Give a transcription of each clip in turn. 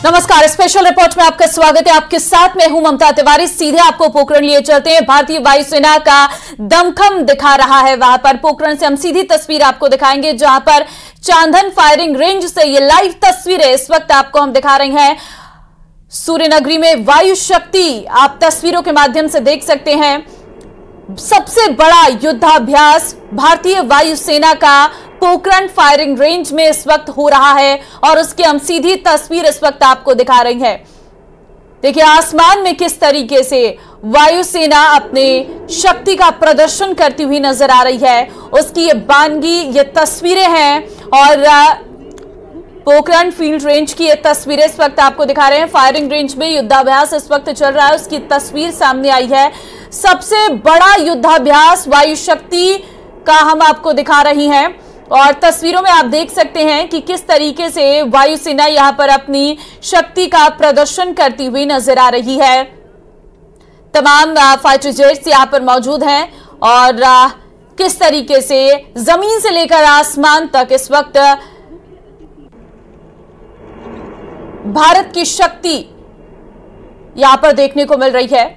नमस्कार, special report में आपका स्वागत है। आपके साथ में हूं ममता तिवारी। सीधे आपको पोखरण लिए चलते हैं। भारतीय वायुसेना का दमखम दिखा रहा है वहां पर। पोखरण से हम सीधी तस्वीर आपको दिखाएंगे, जहां पर चांदन फायरिंग रेंज से ये लाइव तस्वीरें इस वक्त आपको हम दिखा रहे हैं। सूर्यनगरी में वायु शक्ति आप तस्वीरों के माध्यम से देख सकते हैं। सबसे बड़ा युद्धाभ्यास भारतीय वायुसेना का पोखरण फायरिंग रेंज में इस वक्त हो रहा है और उसकी हम सीधी तस्वीर इस वक्त आपको दिखा रही है। देखिए आसमान में किस तरीके से वायुसेना अपने शक्ति का प्रदर्शन करती हुई नजर आ रही है, उसकी ये बानगी, ये तस्वीरें हैं। और पोखरण फील्ड रेंज की ये तस्वीरें इस वक्त आपको दिखा रहे हैं। फायरिंग रेंज में युद्धाभ्यास इस वक्त चल रहा है, उसकी तस्वीर सामने आई है। सबसे बड़ा युद्धाभ्यास वायु शक्ति का हम आपको दिखा रही हैं और तस्वीरों में आप देख सकते हैं कि किस तरीके से वायुसेना यहां पर अपनी शक्ति का प्रदर्शन करती हुई नजर आ रही है। तमाम फाइटर जेट्स यहां पर मौजूद हैं और किस तरीके से जमीन से लेकर आसमान तक इस वक्त भारत की शक्ति यहां पर देखने को मिल रही है।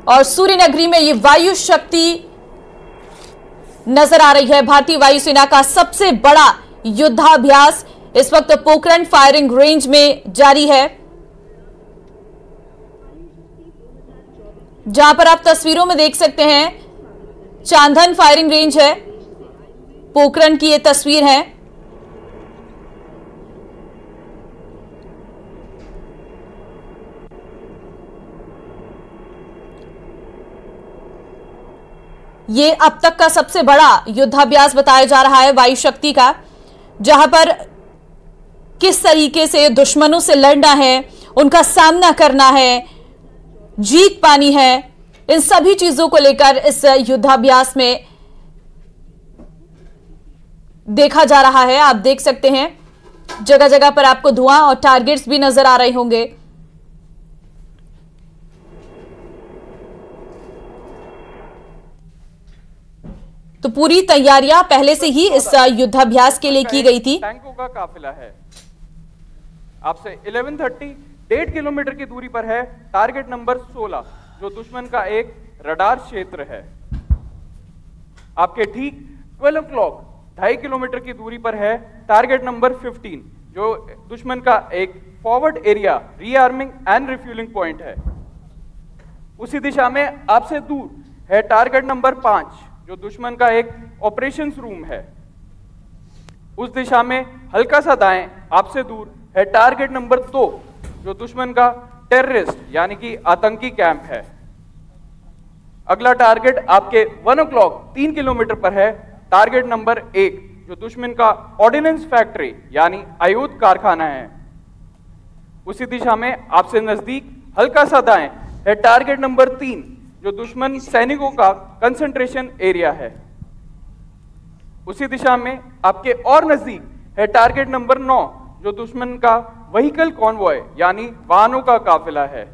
और सूर्यनगरी में ये वायु शक्ति नजर आ रही है। भारतीय वायुसेना का सबसे बड़ा युद्धाभ्यास इस वक्त पोखरण फायरिंग रेंज में जारी है, जहां पर आप तस्वीरों में देख सकते हैं चांदन फायरिंग रेंज है, पोखरण की ये तस्वीर है। ये अब तक का सबसे बड़ा युद्धाभ्यास बताया जा रहा है वायु शक्ति का, जहां पर किस तरीके से दुश्मनों से लड़ना है, उनका सामना करना है, जीत पानी है, इन सभी चीजों को लेकर इस युद्धाभ्यास में देखा जा रहा है। आप देख सकते हैं जगह जगह पर आपको धुआं और टारगेट्स भी नजर आ रहे होंगे। तो पूरी तैयारियां पहले से ही इस युद्धाभ्यास के लिए की गई थी। टैंकों का काफिला है। आपसे 1130 1.5 किलोमीटर की दूरी पर है टारगेट नंबर 16, जो दुश्मन का एक रडार क्षेत्र है। आपके ठीक 12 o'clock 2.5 किलोमीटर की दूरी पर है टारगेट नंबर 15, जो दुश्मन का एक forward area rearming and refuelling point है। उसी दिशा में आपसे दूर है टारगेट नंबर 5, जो दुश्मन का एक ऑपरेशंस रूम है। उस दिशा में हल्का सा दाएं आपसे दूर है टारगेट नंबर 2, जो दुश्मन का टेररिस्ट यानी कि आतंकी कैंप है। अगला टारगेट आपके 1 o'clock 3 किलोमीटर पर है टारगेट नंबर 1, जो दुश्मन का ऑर्डिनेंस फैक्ट्री यानी आयुध कारखाना है। उसी दिशा में आपसे नजदीक हल्का सा दाएं है टारगेट नंबर 3, जो दुश्मन सैनिकों का कंसंट्रेशन एरिया है। उसी दिशा में आपके और नजदीक है टारगेट नंबर 9, जो दुश्मन का व्हीकल कॉन्वॉय यानी वाहनों का काफिला है।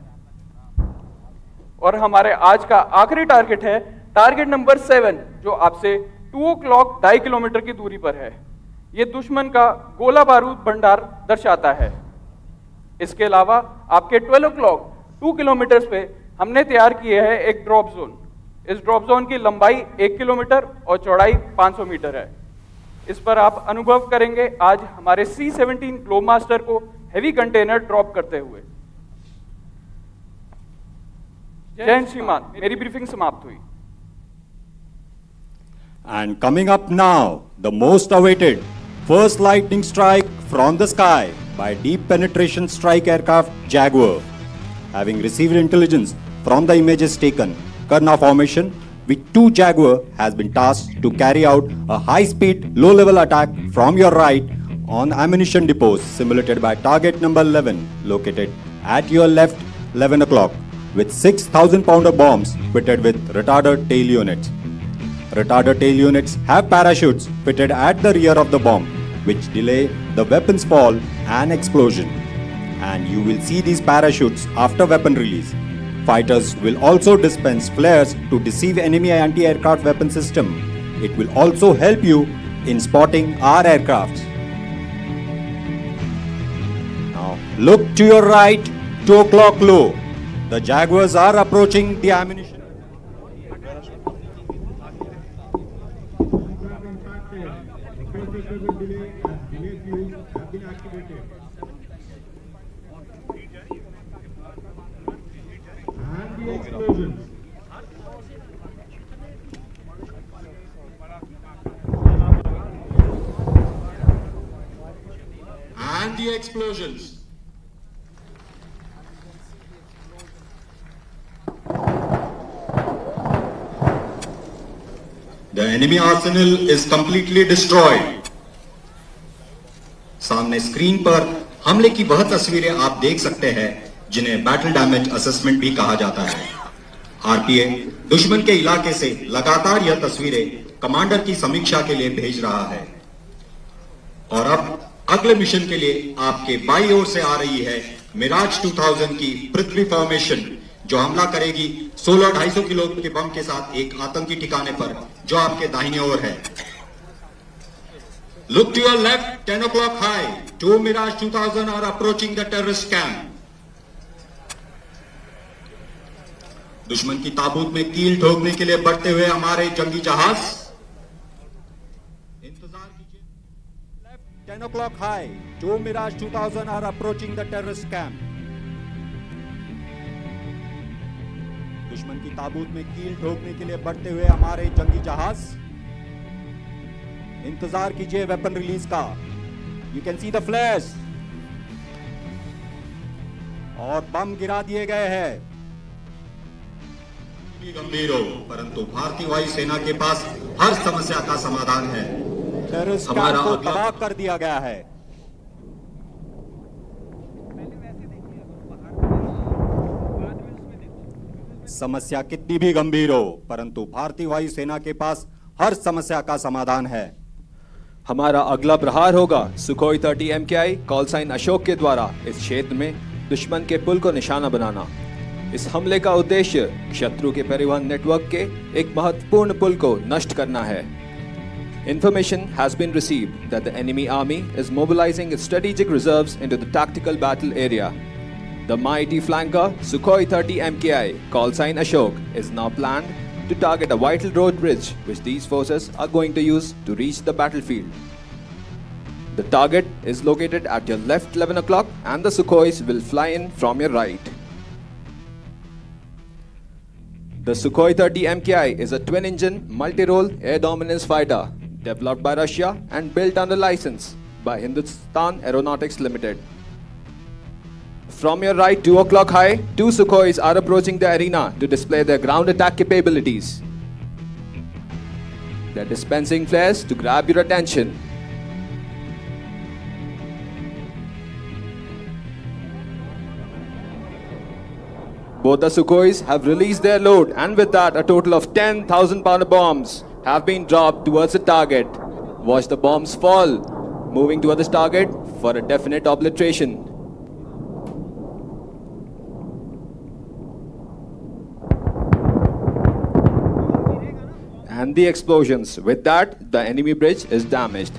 और हमारे आज का आखिरी टारगेट है टारगेट नंबर 7, जो आपसे 2 o'clock 2.5 किलोमीटर की दूरी पर है। यह दुश्मन का गोला बारूद भंडार दर्शाता है। इसके अलावा आपके 12 o'clock 2 किलोमीटर पे हमने तैयार किए है एक ड्रॉप जोन। इस ड्रॉप जोन की लंबाई 1 किलोमीटर और चौड़ाई 500 मीटर है। इस पर आप अनुभव करेंगे आज हमारे C-17 ग्लोबमास्टर को हेवी कंटेनर ड्रॉप करते हुए। जय हिंद श्रीमान, मेरी ब्रीफिंग समाप्त हुई। And coming up now, the most awaited first lightning strike from the sky by deep penetration strike aircraft Jaguar. Having received intelligence from the images taken, Karna formation with 2 Jaguar has been tasked to carry out a high-speed, low-level attack from your right on ammunition depots simulated by target number 11, located at your left 11 o'clock, with 6,000-pounder bombs fitted with retarder tail units. Retarder tail units have parachutes fitted at the rear of the bomb, which delay the weapon's fall and explosion. And you will see these parachutes after weapon release. Fighters will also dispense flares to deceive enemy anti-aircraft weapon system. It will also help you in spotting our aircrafts. Look to your right, 2 o'clock low. The Jaguars are approaching the ammunition. And the explosions. The enemy arsenal is completely destroyed. सामने screen पर हमले की वह तस्वीरें आप देख सकते हैं जिन्हें बैटल डैमेज असेसमेंट भी कहा जाता है। आरपीए दुश्मन के इलाके से लगातार यह तस्वीरें कमांडर की समीक्षा के लिए भेज रहा है। और अब अगले मिशन के लिए आपके बाईं ओर से आ रही है मिराज 2000 की पृथ्वी फॉर्मेशन, जो हमला करेगी 16-250 किलो के बम के साथ एक आतंकी ठिकाने पर जो आपके दाहिने ओर है। Look to your left, 10 o'clock high. 2 Mirage 2000 are approaching the terrorist camp. दुश्मन की ताबूत में कील ठोकने के लिए बढ़ते हुए हमारे जंगी जहाज। इंतजार कीजिए। Left, 10 o'clock high. 2 Mirage 2000 are approaching the terrorist camp. दुश्मन की ताबूत में कील ठोकने के लिए बढ़ते हुए हमारे जंगी जहाज। इंतजार कीजिए वेपन रिलीज का। You can see the flash. और बम गिरा दिए गए हैं। गंभीर हो, परंतु भारतीय वायुसेना के पास हर समस्या का समाधान है। टेररिस्ट कैंप को तबाह कर दिया गया है। समस्या कितनी भी गंभीर हो, परंतु भारतीय वायुसेना के पास हर समस्या का समाधान है। हमारा अगला प्रहार होगा Sukhoi 30 MKI call sign Ashok के द्वारा इस क्षेत्र में दुश्मन के पुल को निशाना बनाना। इस हमले का उद्देश्य शत्रु के परिवहन नेटवर्क के एक महत्वपूर्ण पुल को नष्ट करना है। Information has been received that the enemy army is mobilizing its strategic reserves into the tactical battle area. The mighty flanker Sukhoi 30 MKI call sign Ashok is now planned to target a vital road bridge which these forces are going to use to reach the battlefield. The target is located at your left 11 o'clock and the Sukhois will fly in from your right. The Sukhoi 30 MKI is a twin-engine multi-role air dominance fighter developed by Russia and built under license by Hindustan Aeronautics Limited. From your right 2 o'clock high, 2 Sukhois are approaching the arena to display their ground attack capabilities. They're dispensing flares to grab your attention. Both the Sukhois have released their load, and with that a total of 10,000 pounder bombs have been dropped towards the target. Watch the bombs fall, moving towards this target for a definite obliteration. And the explosions. With that, the enemy bridge is damaged.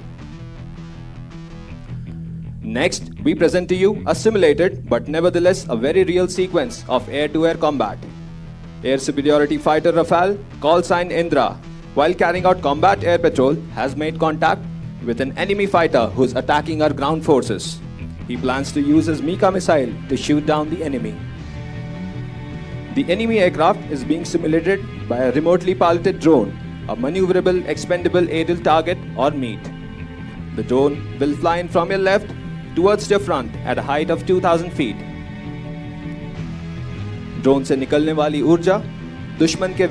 Next, we present to you a simulated but nevertheless a very real sequence of air-to-air combat. Air superiority fighter Rafale, call sign Indra, while carrying out combat air patrol, has made contact with an enemy fighter who's attacking our ground forces. He plans to use his Mika missile to shoot down the enemy. The enemy aircraft is being simulated by a remotely piloted drone, a maneuverable expendable aerial target or MEAT. The drone will fly in from your left towards your front at a height of 2000 feet. Drone से निकलने वाली ऊर्जा दुश्मन के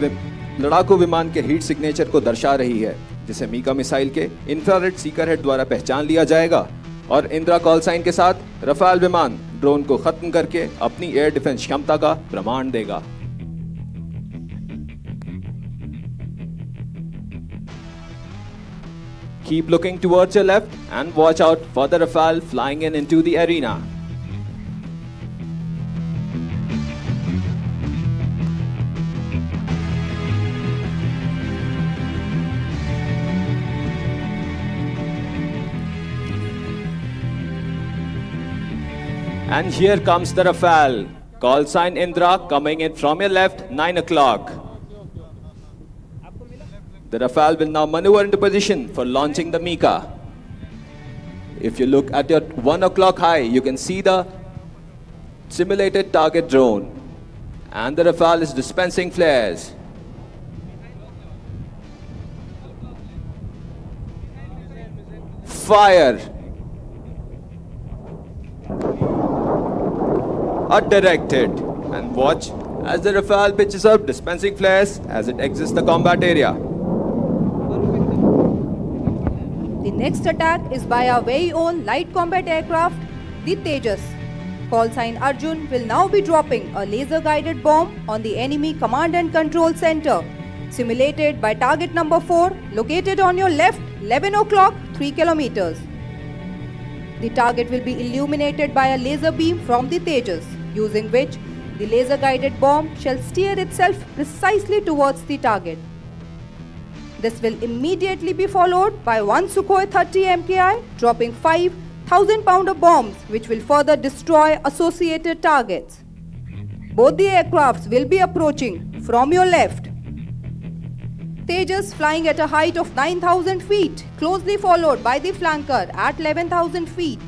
लड़ाकू विमान के heat signature को दर्शा रही है, जिसे मीका मिसाइल के इंफ्रारेड सीकर हेड द्वारा पहचान लिया जाएगा और इंदिरा कॉल साइन के साथ रफाल विमान ड्रोन को खत्म करके अपनी एयर डिफेंस क्षमता का प्रमाण देगा। Keep looking towards your left and watch out for the Rafale flying into the arena. And here comes the Rafale. Call sign Indra coming in from your left, 9 o'clock. The Rafale will now maneuver into position for launching the Mika. If you look at your 1 o'clock high, you can see the simulated target drone. And the Rafale is dispensing flares. Fire. Are directed. And watch as the Rafale pitches up, dispensing flares as it exits the combat area. The next attack is by our very own light combat aircraft, the Tejas. Call sign Arjun will now be dropping a laser-guided bomb on the enemy command and control center, simulated by target number 4, located on your left, 11 o'clock, 3 kilometers. The target will be illuminated by a laser beam from the Tejas, using which the laser-guided bomb shall steer itself precisely towards the target. This will immediately be followed by one Sukhoi 30 MKI dropping 5 1,000-pounder bombs which will further destroy associated targets. Both the aircrafts will be approaching from your left. Tejas flying at a height of 9,000 feet, closely followed by the flanker at 11,000 feet.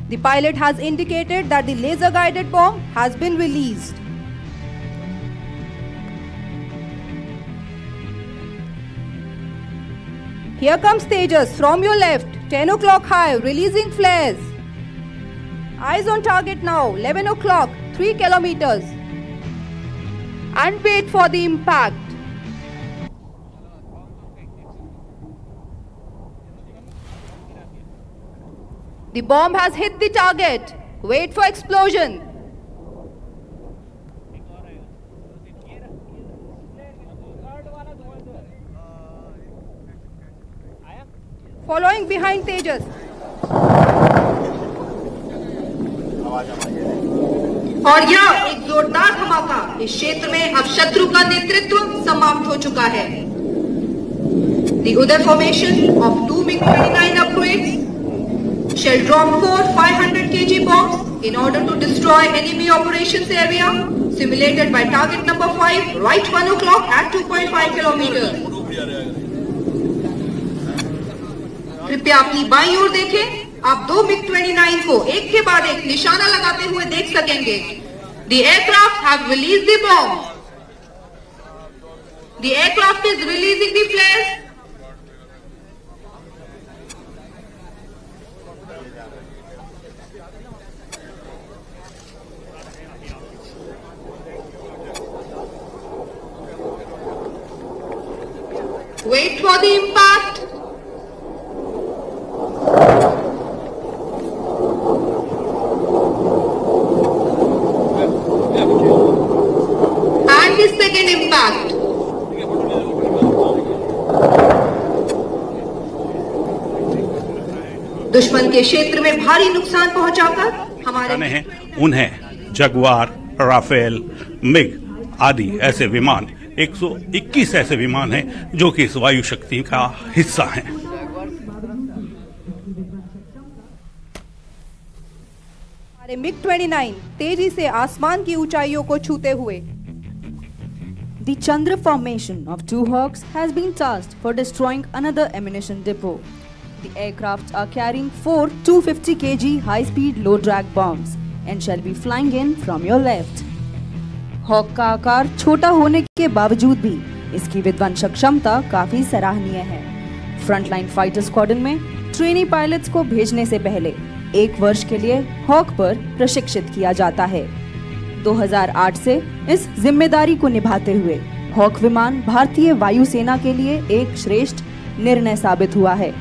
The pilot has indicated that the laser-guided bomb has been released. Here comes Tejas from your left, 10 o'clock high, releasing flares. Eyes on target now, 11 o'clock, 3 kilometers. And wait for the impact. The bomb has hit the target. Wait for explosion. Following behind Tejas. और यह एक जोरदार धमाका इस क्षेत्र में अब शत्रु का नेतृत्व समाप्त हो चुका है. The Uday formation of 2 MiG-29 upgrades shall drop 4 500 kg bombs in order to destroy enemy operations area simulated by target number 5 right 1 o'clock at 2.5 kilometers. कृपया अपनी बाईं ओर देखें. आप 2 MiG-29 को एक के बाद एक निशाना लगाते हुए देख सकेंगे. The aircraft have released the bomb. The aircraft is releasing the flares. Wait for the impact. And the second impact. दुश्मन के क्षेत्र में भारी नुकसान पहुंचाकर हमारे हैं उन्हें जगुआर, राफेल, मिग आदि ऐसे विमान 121 ऐसे विमान हैं जो कि इस वायु शक्ति का हिस्सा हैं. हमारे MiG-29 तेजी से आसमान की ऊंचाइयों को छूते हुए. The Chandra formation of 2 Hawks has been tasked for destroying another ammunition depot. The aircrafts are carrying 4 250 kg high-speed low-drag bombs and shall be flying in from your left. Hawk का आकार छोटा होने के बावजूद भी इसकी विध्वंसक क्षमता काफी सराहनीय है. फ्रंटलाइन फाइटर स्क्वाड्रन में ट्रेनी पायलट्स को भेजने से पहले 1 वर्ष के लिए हॉक पर प्रशिक्षित किया जाता है. 2008 से इस जिम्मेदारी को निभाते हुए हॉक विमान भारतीय वायुसेना के लिए एक श्रेष्ठ निर्णय साबित हुआ है.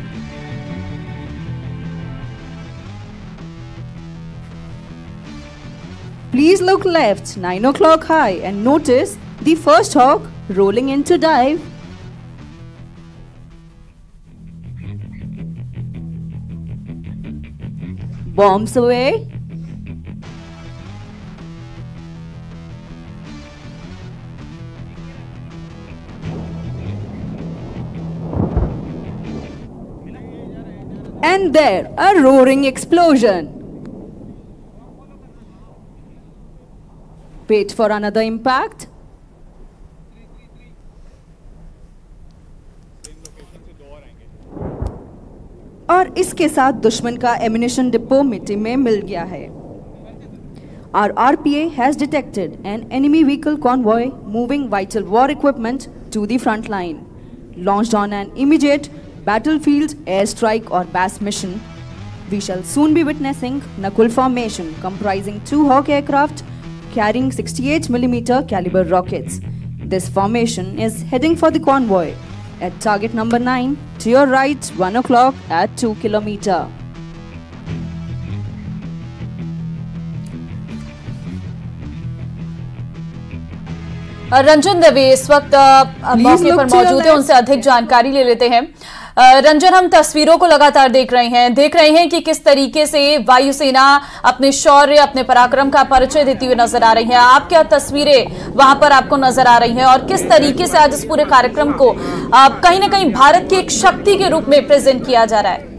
Please look left, 9 o'clock high, and notice the first Hawk rolling into dive. Bombs away. And there, a roaring explosion. Wait for another impact. और इसके साथ दुश्मन का एमिनेशन डिपो मिट्टी में मिल गया है. Our RPA has detected an enemy vehicle convoy moving vital war equipment to the front line. Launched on an immediate battlefield airstrike or BAS mission, we shall soon be witnessing Nakul formation comprising 2 Hawk aircraft carrying 68mm caliber rockets. This formation is heading for the convoy at target number 9 to your right 1 o'clock at 2 km. Ranjan Dave इस वक्त मौके पर मौजूद है, उनसे अधिक जानकारी ले लेते हैं। रंजन, हम तस्वीरों को लगातार देख रहे हैं कि किस तरीके से वायुसेना अपने शौर्य, अपने पराक्रम का परिचय देती हुई नजर आ रही है। आप क्या तस्वीरें वहां पर आपको नजर आ रही हैं और किस तरीके से आज इस पूरे कार्यक्रम को कहीं ना कहीं भारत की एक शक्ति के रूप में प्रेजेंट किया जा रहा है?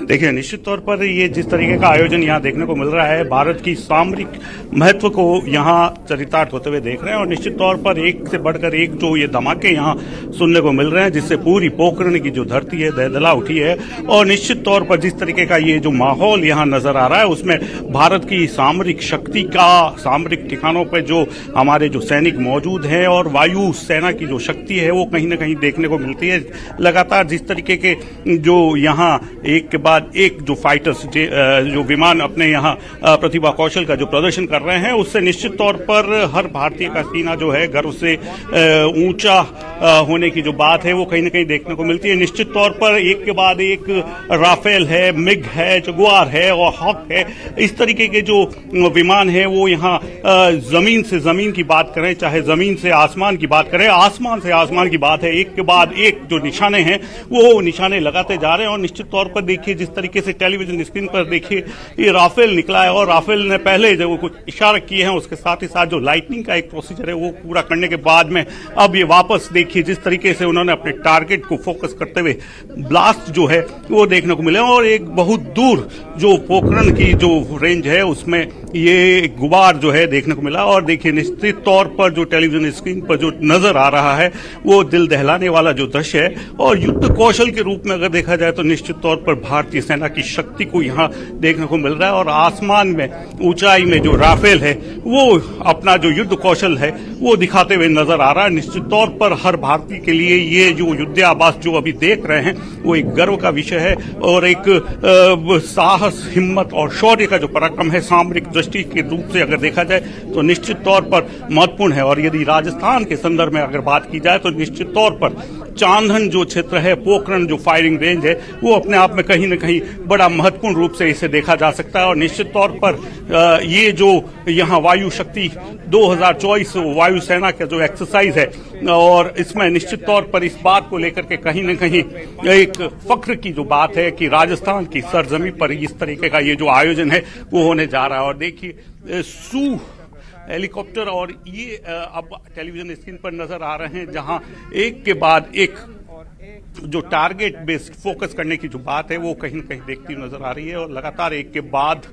देखिए, निश्चित तौर पर ये जिस तरीके का आयोजन यहाँ देखने को मिल रहा है, भारत की सामरिक महत्व को यहाँ चरितार्थ होते हुए देख रहे हैं और निश्चित तौर पर एक से बढ़कर एक जो ये धमाके यहाँ सुनने को मिल रहे हैं, जिससे पूरी पोखरण की जो धरती है दहदला उठी है। और निश्चित तौर पर जिस तरीके का ये जो माहौल यहाँ नजर आ रहा है, उसमें भारत की सामरिक शक्ति का, सामरिक ठिकानों पर जो हमारे जो सैनिक मौजूद हैं और वायु सेना की जो शक्ति है वो कहीं ना कहीं देखने को मिलती है। लगातार जिस तरीके के जो यहाँ एक के बाद एक जो फाइटर्स जो विमान अपने यहाँ प्रतिभा कौशल का जो प्रदर्शन कर रहे हैं, उससे निश्चित तौर पर हर भारतीय का सीना जो है गर्व से ऊंचा होने की जो बात है वो कहीं ना कहीं देखने को मिलती है। निश्चित तौर पर एक के बाद एक राफेल है, मिग है, जगुआर है और हॉक है, इस तरीके के जो विमान है वो यहाँ जमीन से जमीन की बात करें, चाहे जमीन से आसमान की बात करें, आसमान से आसमान की बात है, एक के बाद एक जो निशाने हैं वो निशाने लगाते जा रहे हैं। और निश्चित तौर पर देखिए जिस तरीके से टेलीविजन स्क्रीन पर देखिए ये राफेल निकला है और राफेल ने पहले जो कुछ इशारे किए हैं, उसके साथ ही साथ जो लाइटनिंग का एक प्रोसीजर है वो पूरा करने के बाद में अब ये वापस देखिए जिस तरीके से उन्होंने अपने टारगेट को फोकस करते हुए ब्लास्ट जो है वो देखने को मिले और एक बहुत दूर जो पोखरण की जो रेंज है उसमें ये गुबार जो है देखने को मिला। और देखिए निश्चित तौर पर जो टेलीविजन स्क्रीन पर जो नजर आ रहा है वो दिल दहलाने वाला जो दृश्य है और युद्ध कौशल के रूप में अगर देखा जाए तो निश्चित तौर पर भारतीय सेना की शक्ति को यहाँ देखने को मिल रहा है। और आसमान में ऊंचाई में जो राफेल है वो अपना जो युद्ध कौशल है वो दिखाते हुए नजर आ रहा है। निश्चित तौर पर हर भारतीय के लिए ये जो युद्धाभ्यास जो अभी देख रहे हैं वो एक गर्व का विषय है और एक साहस, हिम्मत और शौर्य का जो पराक्रम है सामरिक दृष्टि के रूप से अगर देखा जाए तो निश्चित तौर पर महत्वपूर्ण है। और यदि राजस्थान के संदर्भ में अगर बात की जाए तो निश्चित तौर पर चांदन जो क्षेत्र है, पोखरण जो फायरिंग रेंज है वो अपने आप में कहीं न कहीं बड़ा महत्वपूर्ण रूप से इसे देखा जा सकता है। और निश्चित तौर पर ये जो यहाँ वायु शक्ति 2024 वायुसेना का जो एक्सरसाइज है और इसमें निश्चित तौर पर इस बात को लेकर के कहीं न कहीं एक फख्र की जो बात है कि राजस्थान की सरजमी पर इस तरीके का ये जो आयोजन है वो होने जा रहा है। और देखिए सू हेलीकॉप्टर और ये अब टेलीविजन स्क्रीन पर नजर आ रहे हैं जहां एक के बाद एक जो टारगेट बेस्ड फोकस करने की जो बात है वो कहीं न कहीं देखती नजर आ रही है और लगातार एक के बाद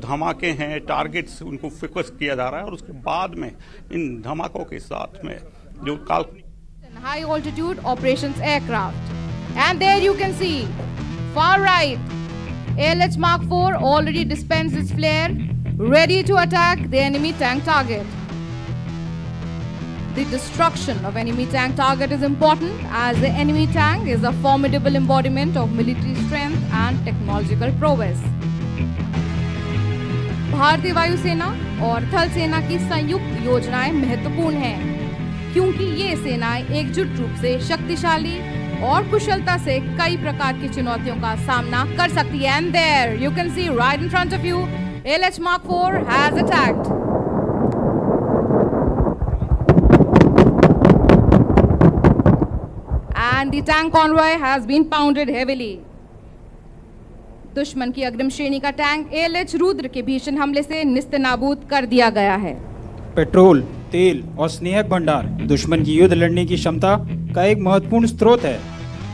धमाके हैं, टारगेट्स उनको फोकस किया जा रहा है और उसके बाद में इन धमाकों के साथ में जो काल्पनिक high altitude operations aircraft and there you can see far right ALH Mark 4 already dispensed its flare, ready to attack the enemy tank target. The destruction of enemy tank target is important as the enemy tank is a formidable embodiment of military strength and technological prowess. भारतीय वायुसेना और थल सेना की संयुक्त योजनाएं महत्वपूर्ण हैं क्योंकि ये सेनाएं एकजुट रूप से शक्तिशाली और कुशलता से कई प्रकार की चुनौतियों का सामना कर सकती है। And there you can see right in front of you, ALH Mark 4 has attacked. And the tank convoy has been pounded heavily. दुश्मन की अग्रिम श्रेणी का टैंक ALH रुद्र के भीषण हमले से निस्तेनाबूद कर दिया गया है। पेट्रोल, तेल और स्नेहक भंडार दुश्मन की युद्ध लड़ने की क्षमता का एक महत्वपूर्ण स्रोत है।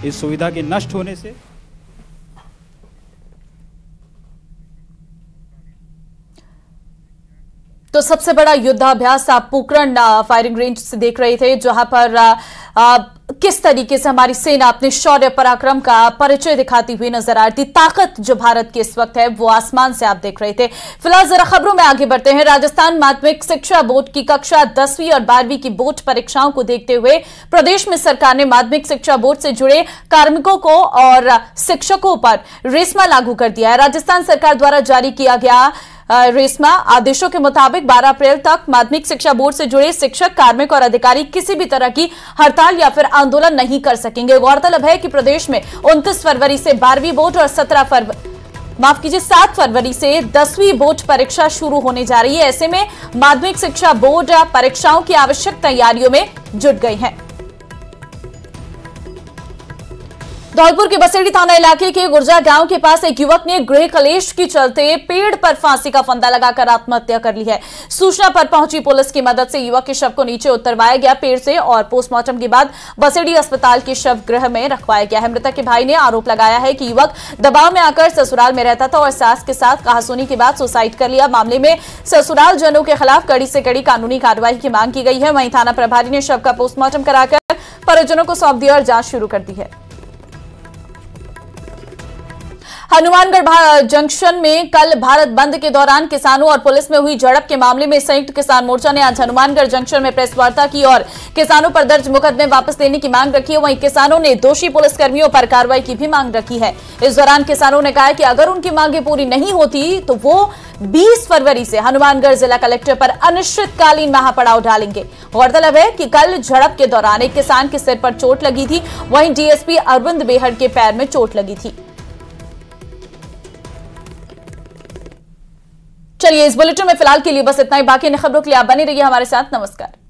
इस सुविधा के नष्ट होने से। तो सबसे बड़ा युद्धाभ्यास आप पोखरण फायरिंग रेंज से देख रहे थे, जहां पर किस तरीके से हमारी सेना अपने शौर्य पराक्रम का परिचय दिखाती हुई नजर आ रही थी। ताकत जो भारत की इस वक्त है वो आसमान से आप देख रहे थे। फिलहाल जरा खबरों में आगे बढ़ते हैं। राजस्थान माध्यमिक शिक्षा बोर्ड की कक्षा 10वीं और 12वीं की बोर्ड परीक्षाओं को देखते हुए प्रदेश में सरकार ने माध्यमिक शिक्षा बोर्ड से जुड़े कार्मिकों को और शिक्षकों पर रेस्मा लागू कर दिया है। राजस्थान सरकार द्वारा जारी किया गया रेस्मा आदेशों के मुताबिक 12 अप्रैल तक माध्यमिक शिक्षा बोर्ड से जुड़े शिक्षक, कार्मिक और अधिकारी किसी भी तरह की हड़ताल या फिर आंदोलन नहीं कर सकेंगे। गौरतलब है कि प्रदेश में 29 फरवरी से 12वीं बोर्ड और 7 फरवरी से 10वीं बोर्ड परीक्षा शुरू होने जा रही है। ऐसे में माध्यमिक शिक्षा बोर्ड परीक्षाओं की आवश्यक तैयारियों में जुट गई है। धौलपुर के बसेड़ी थाना इलाके के गुर्जा गांव के पास एक युवक ने गृह कलेश के चलते पेड़ पर फांसी का फंदा लगाकर आत्महत्या कर ली है। सूचना पर पहुंची पुलिस की मदद से युवक के शव को नीचे उतरवाया गया पेड़ से और पोस्टमार्टम के बाद बसेड़ी अस्पताल के शव गृह में रखवाया गया है। मृतक के भाई ने आरोप लगाया है कि युवक दबाव में आकर ससुराल में रहता था और सास के साथ कहासुनी के बाद सुसाइड कर लिया। मामले में ससुराल जनों के खिलाफ कड़ी से कड़ी कानूनी कार्रवाई की मांग की गई है। वहीं थाना प्रभारी ने शव का पोस्टमार्टम कराकर परिजनों को सौंप दिया और जांच शुरू कर दी है। हनुमानगढ़ जंक्शन में कल भारत बंद के दौरान किसानों और पुलिस में हुई झड़प के मामले में संयुक्त किसान मोर्चा ने आज हनुमानगढ़ जंक्शन में प्रेस वार्ता की और किसानों पर दर्ज मुकदमे वापस लेने की मांग रखी है। वहीं किसानों ने दोषी पुलिसकर्मियों पर कार्रवाई की भी मांग रखी है। इस दौरान किसानों ने कहा कि अगर उनकी मांगें पूरी नहीं होती तो वो 20 फरवरी से हनुमानगढ़ जिला कलेक्टर पर अनिश्चितकालीन महापड़ाव डालेंगे। गौरतलब है कि कल झड़प के दौरान एक किसान के सिर पर चोट लगी थी, वहीं डीएसपी अरविंद बेहड़ के पैर में चोट लगी थी। चलिए इस बुलेटिन में फिलहाल के लिए बस इतना ही। बाकी अन्य खबरों के लिए आप बने रहिए हमारे साथ। नमस्कार।